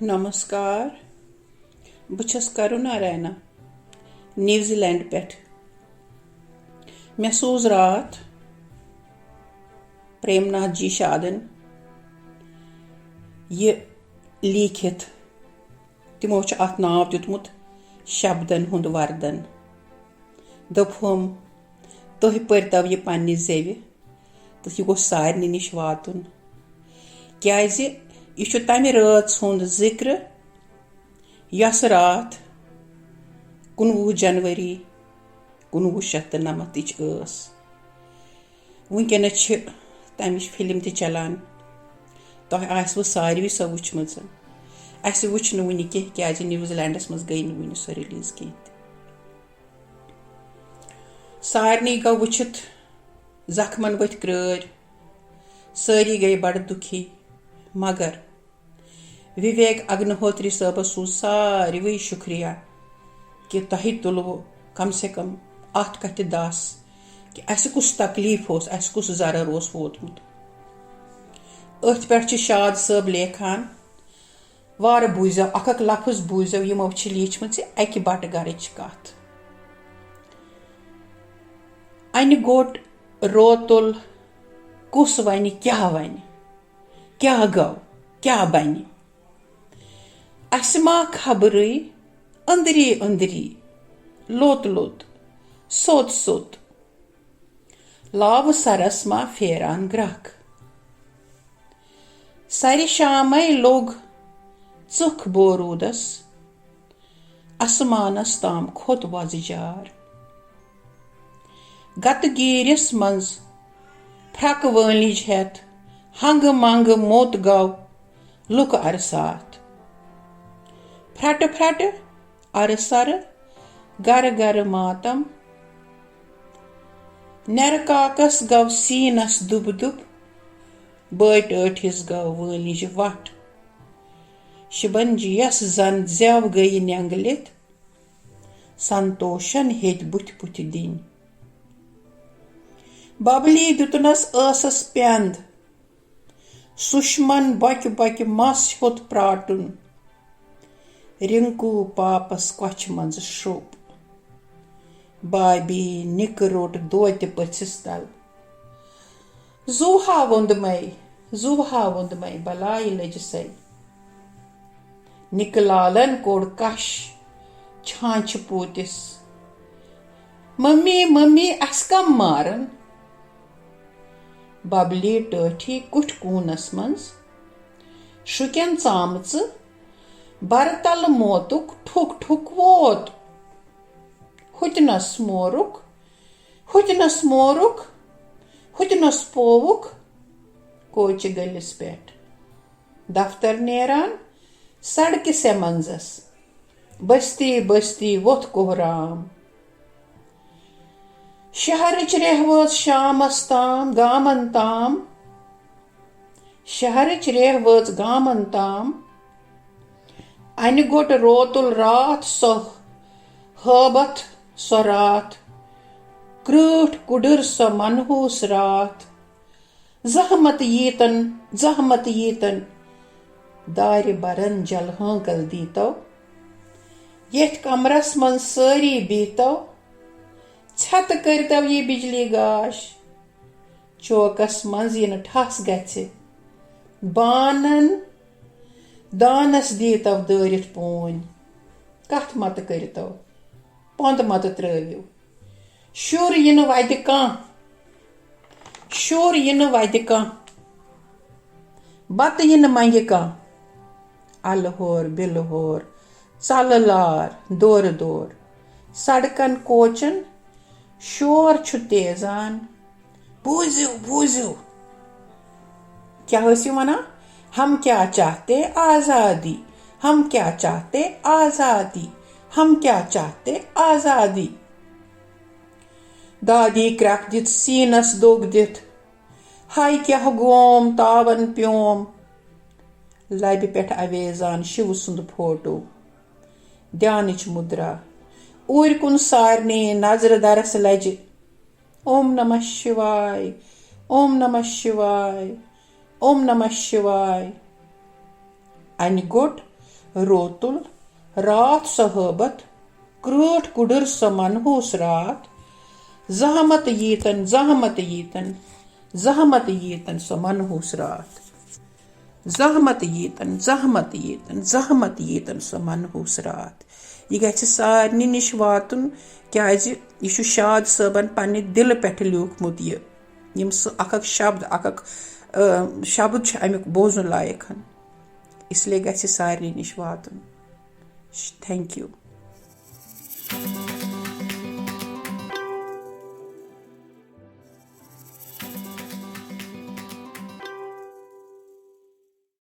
नमस्कार बस करुणा रैना न्यूजीलैंड पे मे सूज रात प्रेम नाथ जी शादन ये लिखित तिमो अत नाव दितमुत शबदन हुंद वरदन दोपम तुह पर्तव यह पन्नि जेव तो यह गो सारनी निश वातुन क्याज यह तमि रात हुंद जिक्र यस रात 19 जनवरी 1997 वुनकस तमिच फिल्म त चलान तह आसव सारवी सो वुचम अस वुच वन क्या न्यूजीलैंडस मज गई वन सो रिलीज कह सारनी गो वुचित जख्मन वथ क्रार सारी गई बड़ दुखी मगर विवेक अग्निहोत्री साहबस सूज सारे शुक्रिया कि तह तुलव कम से कम अत कथ दस कि अस कुछ तकलीफ अस कुछ जरर वोतमुत अथ पे शाद साहब लेखान वार बूझो अख लफ्ज बूझो यमो लीचम अकि बट गरच कथ अन गोट रोतुल कुस वन क्या गो क्या बन असमा खबरी अंदरी अंदरी लोत लोत सोत सोत लाव सरस मा फेरान ग्रख सर शाम लोग चुख बोरूदस आसमानस ताम खोत वजजार गत गीरिस मंज फ्रक वलिज हेत हंग मंग मोत गौ लुक अरसात फ्रट फ्रट अरसर गर गर मातम नर काकस गौ सीनस दुब दुब बट अठिस गौ वलिज वट शिबन जियस जन जेव गई नेंगलित संतोषन हेत बुथ बुथ दिन बबली दुतनस असस पेंद सुषमन बक बक मस होत प्राटुन रिंकू पापस क्वच मंज शोप बाबी निक रोट दोत पछिस तल जुहा वुंद मई बलाई लज सई निकलालन कोड कश छांच पोतिस मम्मी मम्मी अस कम मारन बबली टठी कुठ कूनस मंज शुकन चामच बरतल मोतुक ठुक ठुक वोत हुतनस मोरुक हुतनस पोवुक कोच गलिस पेट दफ्तर नेरान सड़क से मंजस बस्ती बस्ती वोत कोहराम शहरच रेहवस शामस ताम गामन ताम शहरच रेहवस गामन ताम अन गोट रोतुल रात सो हबत सो रात क्रूठ कुडर सो मनहूस रात जहमत यीतन दार बरन जल हांकल दीतो येथ कमरस मन सारी बीतो छत करतव ये बिजली गाश चौकस मंज इन ठस गछ बानन दानस दीतव दरित पून कथ मत करतव पंद मत त्रविव शुर इन वद कह बत इन मंग कह अलहोर बिलहोर चललार दौर दौर सड़कन कोचन शोर छु तेजान बूझो बूझो क्या वना हम क्या चाहते आजादी हम क्या चाहते आजादी हम क्या चाहते आजादी दादी क्रक दित सीनस दोग दित हाय क्या गोम तावन प्योम लबि पेठ अवेजान शिव सुंद फोटो ध्यानिच मुद्रा ऊर कुन सारने नजर दरस लज ओम नमः शिवाय ओम नमः शिवाय ओम नमः शिवाय अन गोट रोतुल रात सहाबत क्रोट कुडर समनहोस रात जहमत यीतन जहमत यीतन जहमत यीतन समनहोस रात जहमत यीतन जहमत यीतन जहमत यीतन समनहोस रात यह गछ सारनी निश वातुन क्याज यह शाद सबन पन्ने दिल पेठ लिखमुत यम अक शब्द अमुक बोजन लायक इसलिए गछ सारनी निश वातुन थैंक यू